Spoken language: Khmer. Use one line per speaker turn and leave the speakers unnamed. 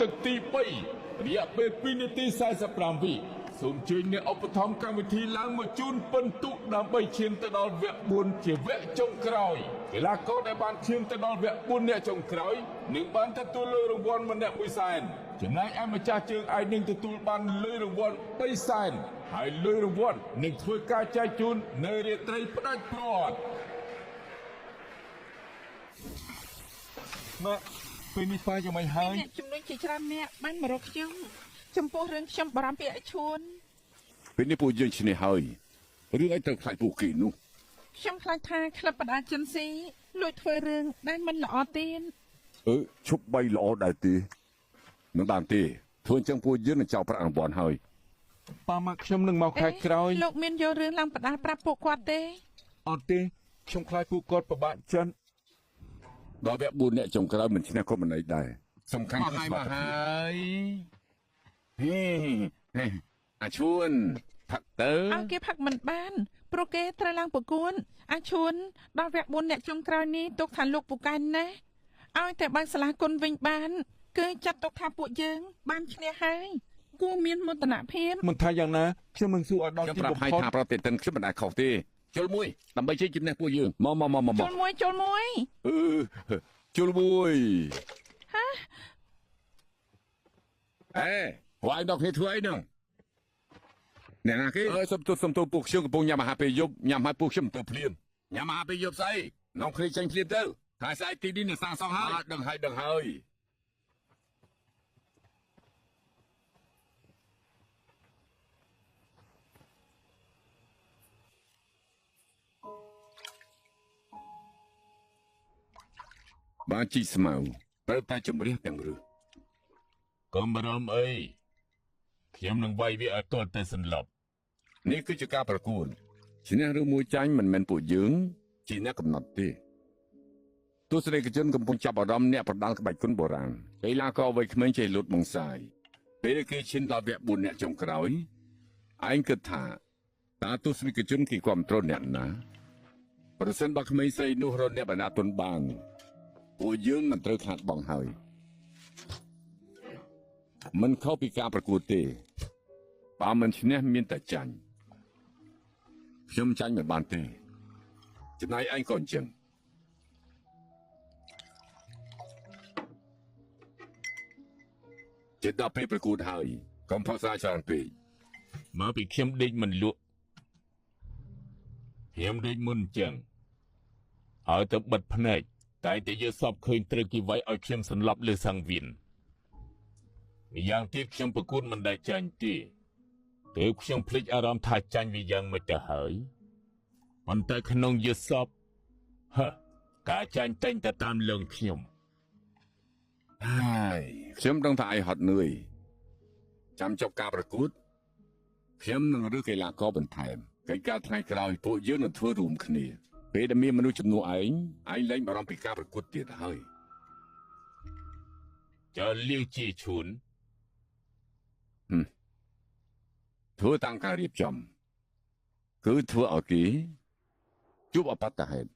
ទឹកទី3រយៈពេល2នាទី45វិសូមជួយអ្នកឧបត្ថម្ភកម្មវិធីឡើងមកជូនពិន្ទុដើម្បីឈានទៅដល់វគ្គ4ជាវគ្គចុងក្រោយកីឡាករដែលបានឈានទៅដល់វគ្គ4អ្នកចុងក្រោយនឹងបានទទួលលុយរង្វាន់ម្នាក់100,000ចំណែកឯម្ចាស់ជើងឯកនឹងទទួលបានលុយរង្វាន់300,000ហើយលុយរង្វាន់នឹងធ្វើការចែកជូននៅរាត្រីផ្ដាច់ព្រាត់ម៉ាក់ពេលនេះប៉ាយ៉ាងម៉េចហើយ
អ្នកជំនួយជាច្រើនអ្នកបានមករកខ្ញុំចំពោះរឿងខ្ញុំបារម្ភពីអាឈួន
ពេលនេះពួកយើងឈ្នះហើយរឿងអីត្រូវខ្លាចពួកគេនោះ
ខ្ញុំខ្លាចថាក្លឹបបដាចិនស៊ីលួចធ្វើរឿងដែលមិនល្អទៀត
ឈប់បីល្អដែរទេមិនបានទេធ្វើអញ្ចឹងពួកយើងនឹងចោលប្រាក់រង្វាន់ហើយ
ប៉ាម៉ាក់ខ្ញុំនឹងមកខែក្រោយ
លោកមានយករឿងឡើងបដាប្រាប់ពួកគាត់ទេ
អត់ទេខ្ញុំខ្លាចពួកគាត់ពិបាកចិន
ដល់វគ្គ4អ្នកចុងក្រោយមិនឈ្នះគ្រប់មិនអីដែរសំខាន់
គឺស្មារតី
ហេអាឈួនផឹកទៅ
ឲ្យគេផឹកមិនបានព្រោះគេត្រូវឡើងប្រគួនអាឈួនដល់វគ្គ4អ្នកចុងក្រោយនេះទុកថាលោកពូកែនណាឲ្យតែបើកសាលាគុណវិញបានគឺចាត់ទុកថាពួកយើងបានឈ្នះហើយគួរមានមោទនភាព
មិនថាយ៉ាងណាខ្ញុំនឹងសួរឲ្យដល់ទីបំផុត
ខ្ញុំប្រាប់ឲ្យថាប្រតិទិនខ្ញុំមិនដែលខុសទេជុលមួយដើម្បីជ័យជំនះពួកយើងមក
ជុលមួយ
ជុលមួយ
ហ៎
ហើយដល់គ្នាធ្វើអីហ្នឹងអ្នកណាគេសុំទោសពួកខ្ញុំកំពុងញ៉ាំអាហារពេលយប់ញ៉ាំឲ្យពួកខ្ញុំទៅភ្លាមញ៉ាំអាហារពេលយប់ស្អីនាំគ្នាចាញ់ភ្លាមទៅហើយស្អែកទីនេះនឹងសាងសង់ហើយដឹងហើយបានជីស្មៅត្រូវតែជំរះទាំងរឹស
កុំបារម្ភអីខ្ញុំនឹងវាយវាឲ្យទាល់តែសន្លប់
នេះគឺជាការប្រកួតឈ្នះឬមួយចាញ់មិនមែនពួកយើងជាអ្នកកំណត់ទេទស្សនិកជនកំពុងចាប់អារម្មណ៍អ្នកប្រដាល់ក្បាច់គុណបុរាណកីឡាករវ័យក្មេងចេះលូតបងសាយពេលគេឈានដល់វគ្គ4អ្នកចុងក្រោយឯងគិតថាតើទស្សនិកជនគេគ្រប់គ្រងអ្នកណាប្រសិនបើក្មេងស្រីនោះរត់អ្នកបណ្ដាទុនបានពួកយើងមិនត្រូវខាតបង់ហើយមិនខុសពីការប្រកួតទេបើមិនឈ្នះមានតែចាញ់ខ្ញុំចាញ់មិនបានទេចំណែកឯងក៏អញ្ចឹងជិតដល់ពេលប្រកួតហើយកុំផឹកស្រាច្រើនពេក
មកពីខ្ញុំដេកមិនលក់ខ្ញុំដេកមុនអញ្ចឹងហើយទៅបិទភ្នែកតែតែយើងសពឃើញត្រូវគេវាយឲ្យខ្ញុំសន្លប់លើសង្វៀនម្យ៉ាងទៀតខ្ញុំប្រគួតមិនដែលចាញ់ទេទើបខ្ញុំភ្លេចអារម្មណ៍ថាចាញ់វាយ៉ាងមិនទៅហើយប៉ុន្តែក្នុងយសពការចាញ់តែងតែតាមលងខ្ញុំ
ហើយខ្ញុំដឹងថាឯងហត់នឿយចាំចប់ការប្រកួតខ្ញុំនឹងរើសកីឡាករបន្ថែមកិច្ចការថ្ងៃក្រោយពួកយើងនឹងធ្វើរួមគ្នាពេលដែលមានមនុស្សជំនួសឯងលែងបារម្ភពីការប្រកួតទៀតហើយ
ចើលាវជាឈួន
ធ្វើតាមការរៀបចំគឺធ្វើឲ្យគេជួបអបតហេតុ